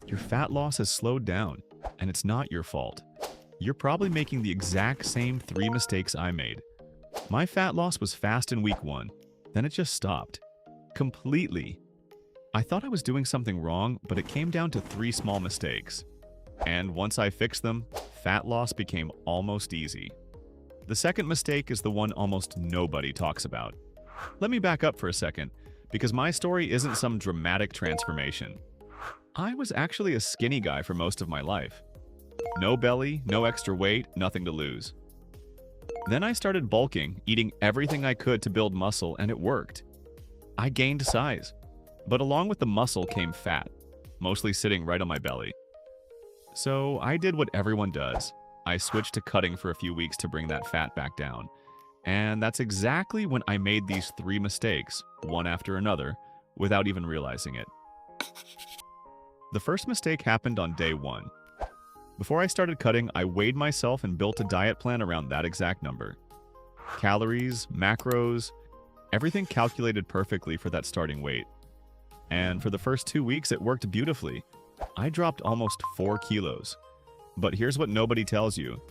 your fat loss has slowed down, and it's not your fault. You're probably making the exact same 3 mistakes I made. My fat loss was fast in week 1, then it just stopped. Completely. I thought I was doing something wrong, but it came down to 3 small mistakes. And once I fixed them, fat loss became almost easy. The second mistake is the one almost nobody talks about. Let me back up for a second, because my story isn't some dramatic transformation. I was actually a skinny guy for most of my life. No belly, no extra weight, nothing to lose. Then I started bulking, eating everything I could to build muscle, and it worked. I gained size. But along with the muscle came fat, mostly sitting right on my belly. So I did what everyone does. I switched to cutting for a few weeks to bring that fat back down. And that's exactly when I made these 3 mistakes, one after another, without even realizing it. The first mistake happened on day 1. Before I started cutting, I weighed myself and built a diet plan around that exact number. Calories, macros, everything calculated perfectly for that starting weight. And for the first 2 weeks, it worked beautifully. I dropped almost 4 kilos. But here's what nobody tells you.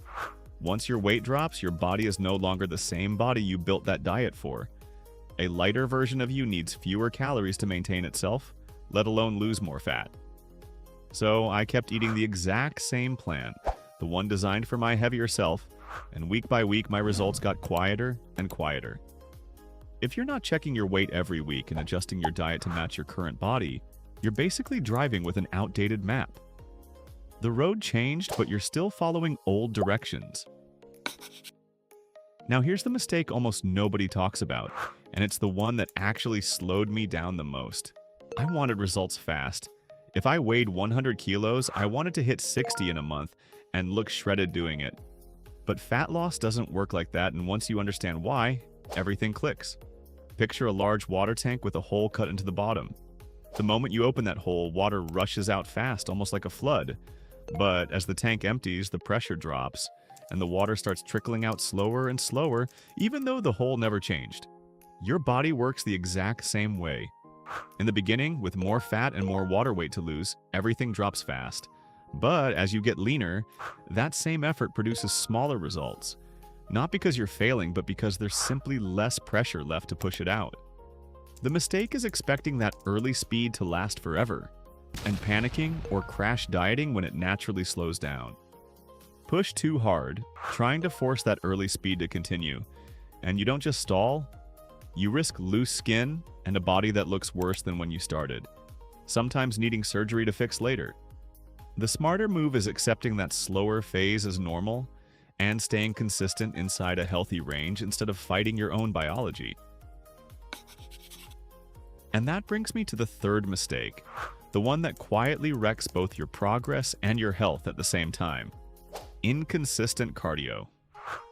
Once your weight drops, your body is no longer the same body you built that diet for. A lighter version of you needs fewer calories to maintain itself, let alone lose more fat. So I kept eating the exact same plan, the one designed for my heavier self, and week by week my results got quieter and quieter. If you're not checking your weight every week and adjusting your diet to match your current body, you're basically driving with an outdated map. The road changed, but you're still following old directions. Now here's the mistake almost nobody talks about, and it's the one that actually slowed me down the most. I wanted results fast. If I weighed 100 kilos, I wanted to hit 60 in a month and look shredded doing it. But fat loss doesn't work like that, and once you understand why, everything clicks. Picture a large water tank with a hole cut into the bottom. The moment you open that hole, water rushes out fast, almost like a flood. But as the tank empties, the pressure drops, and the water starts trickling out slower and slower, even though the hole never changed. Your body works the exact same way. In the beginning, with more fat and more water weight to lose, everything drops fast. But as you get leaner, that same effort produces smaller results. Not because you're failing, but because there's simply less pressure left to push it out. The mistake is expecting that early speed to last forever, and panicking or crash dieting when it naturally slows down. Push too hard, trying to force that early speed to continue, and you don't just stall, you risk loose skin and a body that looks worse than when you started, sometimes needing surgery to fix later. The smarter move is accepting that slower phase as normal and staying consistent inside a healthy range instead of fighting your own biology. And that brings me to the third mistake, the one that quietly wrecks both your progress and your health at the same time. Inconsistent cardio.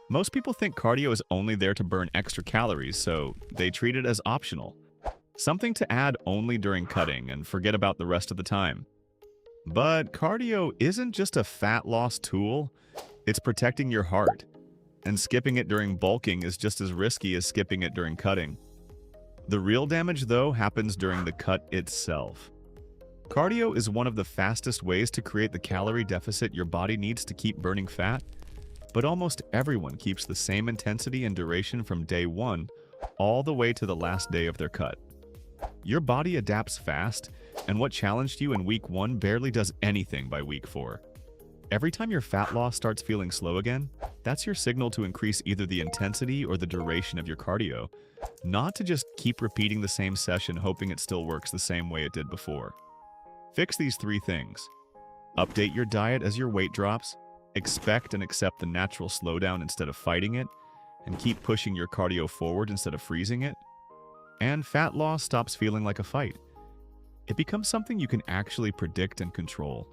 Most people think cardio is only there to burn extra calories, so they treat it as optional. Something to add only during cutting and forget about the rest of the time. But cardio isn't just a fat loss tool, it's protecting your heart. And skipping it during bulking is just as risky as skipping it during cutting. The real damage, though, happens during the cut itself. Cardio is one of the fastest ways to create the calorie deficit your body needs to keep burning fat, but almost everyone keeps the same intensity and duration from day 1 all the way to the last day of their cut. Your body adapts fast, and what challenged you in week 1 barely does anything by week 4. Every time your fat loss starts feeling slow again, that's your signal to increase either the intensity or the duration of your cardio, not to just keep repeating the same session hoping it still works the same way it did before. Fix these 3 things. Update your diet as your weight drops, expect and accept the natural slowdown instead of fighting it, and keep pushing your cardio forward instead of freezing it. And fat loss stops feeling like a fight. It becomes something you can actually predict and control.